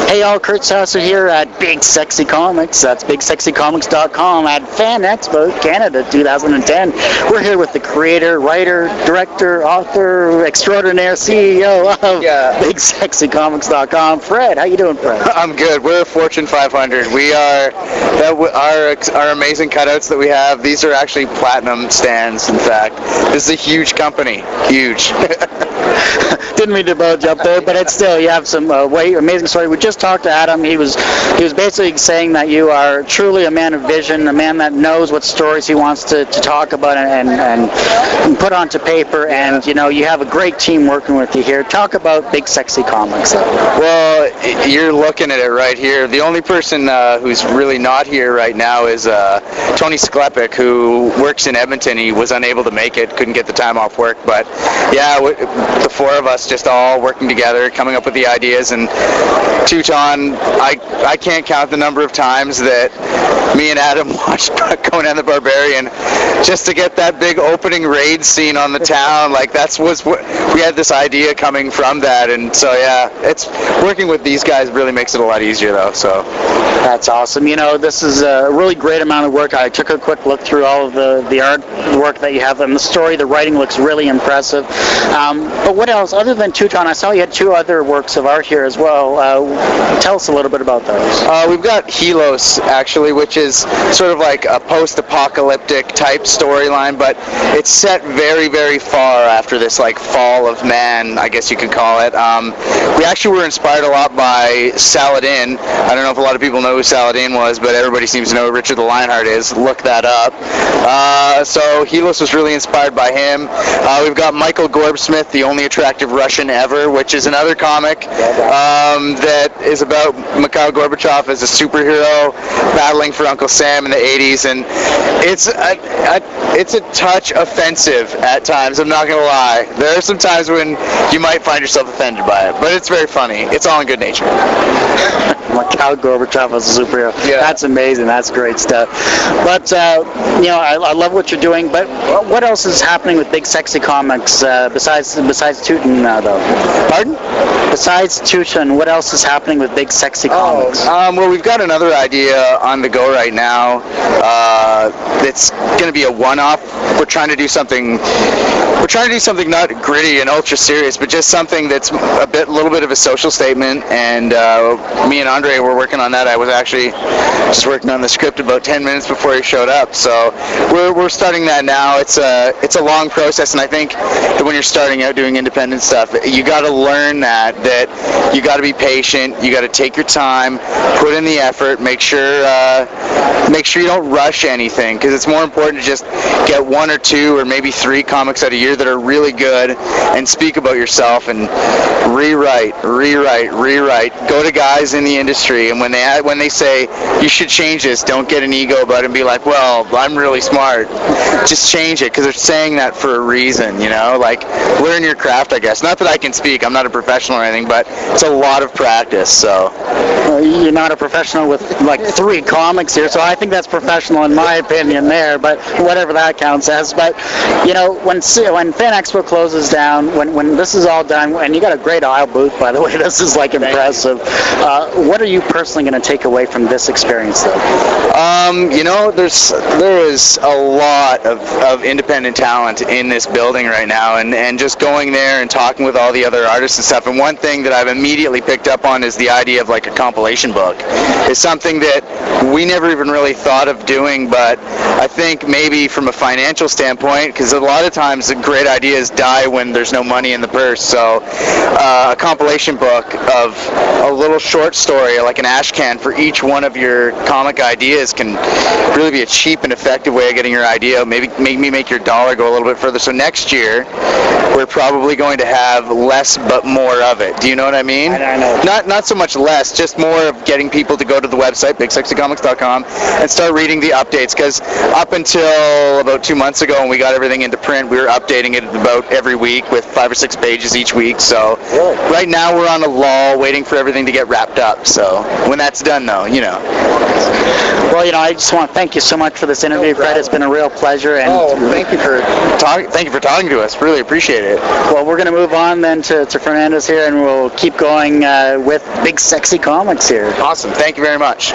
Hey all, Kurt Sasser here at Big Sexy Comics. That's BigSexyComics.com at Fan Expo Canada 2010. We're here with the creator, writer, director, author, extraordinaire, CEO of BigSexyComics.com. Fred, how you doing, Fred? I'm good. We're Fortune 500. We are our amazing cutouts that we have. These are actually platinum stands. In fact, this is a huge company. Huge. Didn't mean to budge up there, but it's still, you have some amazing story. We just talked to Adam. He was basically saying that you are truly a man of vision, a man that knows what stories he wants to talk about and put onto paper. And you know, you have a great team working with you here. Talk about Big Sexy Comics. Well, you're looking at it right here. The only person who's really not here right now is Tony Sklepek, who works in Edmonton. He was unable to make it, couldn't get the time off work. But yeah, the four of us just all working together, coming up with the ideas. And Teuton, I can't count the number of times that me and Adam watched Conan the Barbarian just to get that big opening raid scene on the town. Like we had this idea coming from that, and so yeah, it's working with these guys really makes it a lot easier though. So that's awesome. You know, this is a really great amount of work. I took a quick look through all of the art work that you have, and the story, the writing looks really impressive. But what else other than Teuton? I saw you had two other works of art here as well. Tell us a little bit about those. We've got Helos, actually, which is sort of like a post-apocalyptic type storyline, but it's set very, very far after this like fall of man, I guess you could call it. We actually were inspired a lot by Saladin. I don't know if a lot of people know who Saladin was, but everybody seems to know who Richard the Lionheart is. Look that up. So Helos was really inspired by him. We've got Michael Gorbsmith, the only attractive Russian ever, which is another comic that is about Mikhail Gorbachev as a superhero battling for Uncle Sam in the 80s, and it's a touch offensive at times, I'm not going to lie. There are some times when you might find yourself offended by it, but it's very funny. It's all in good nature. Mikhail Gorbachev as a superhero. Yeah. That's amazing. That's great stuff. But, you know, I love what you're doing, but what else is happening with Big Sexy Comics besides Teuton, though? Pardon? Besides Teuton, what else is happening with Big Sexy Comics? Well, we've got another idea on the go right now. It's going to be a one-off. We're trying to do something not gritty and ultra serious, but just something that's a little bit of a social statement. And me and Andre were working on that. I was actually just working on the script about 10 minutes before he showed up. So we're starting that now. It's a long process, and I think that when you're starting out doing independent stuff, you got to learn that you got to be patient. You got to take your time, put in the effort, make sure you don't rush anything, because it's more important to just get one or two or maybe three comics out a year that are really good and speak about yourself, and rewrite. Go to guys in the industry, and when they say you should change this, don't get an ego about it and be like, well, I'm really smart. Just change it, because they're saying that for a reason, you know? Like, learn your craft, I guess. Not that I can speak, I'm not a professional or anything, but it's a lot of practice, so. You're not a professional with like 3 comics here, so I think that's professional in my opinion there, but whatever that counts as. But you know, when Fan Expo closes down, when this is all done, and you got a great aisle booth, by the way, this is like impressive. What are you personally going to take away from this experience, though? You know, there is a lot of independent talent in this building right now, and just going there and talking with all the other artists and stuff. And one thing that I've immediately picked up on is the idea of like a compilation book. It's something that we never even really thought of doing, but I think maybe from a financial standpoint, because a lot of times the great ideas die when there's no money in the purse. So a compilation book of a little short story, like an ash can for each one of your comic ideas, can really be a cheap and effective way of getting your idea. Maybe make your dollar go a little bit further. So next year, we're probably going to have less but more of it. Do you know what I mean? I know. Not so much less, just more of getting people to go to the website, BigSexyComics.com, and start reading the updates, because up until about 2 months ago when we got everything into print, we were updating it about every week with 5 or 6 pages each week. So right now we're on a lull waiting for everything to get wrapped up. So when that's done, though, you know. Well, I just want to thank you so much for this interview, Fred. It's been a real pleasure. And thank you for talking to us. Really appreciate it. Well, we're going to move on then to Fernandez here, and we'll keep going with Big Sexy Comics here. Awesome. Thank you very much.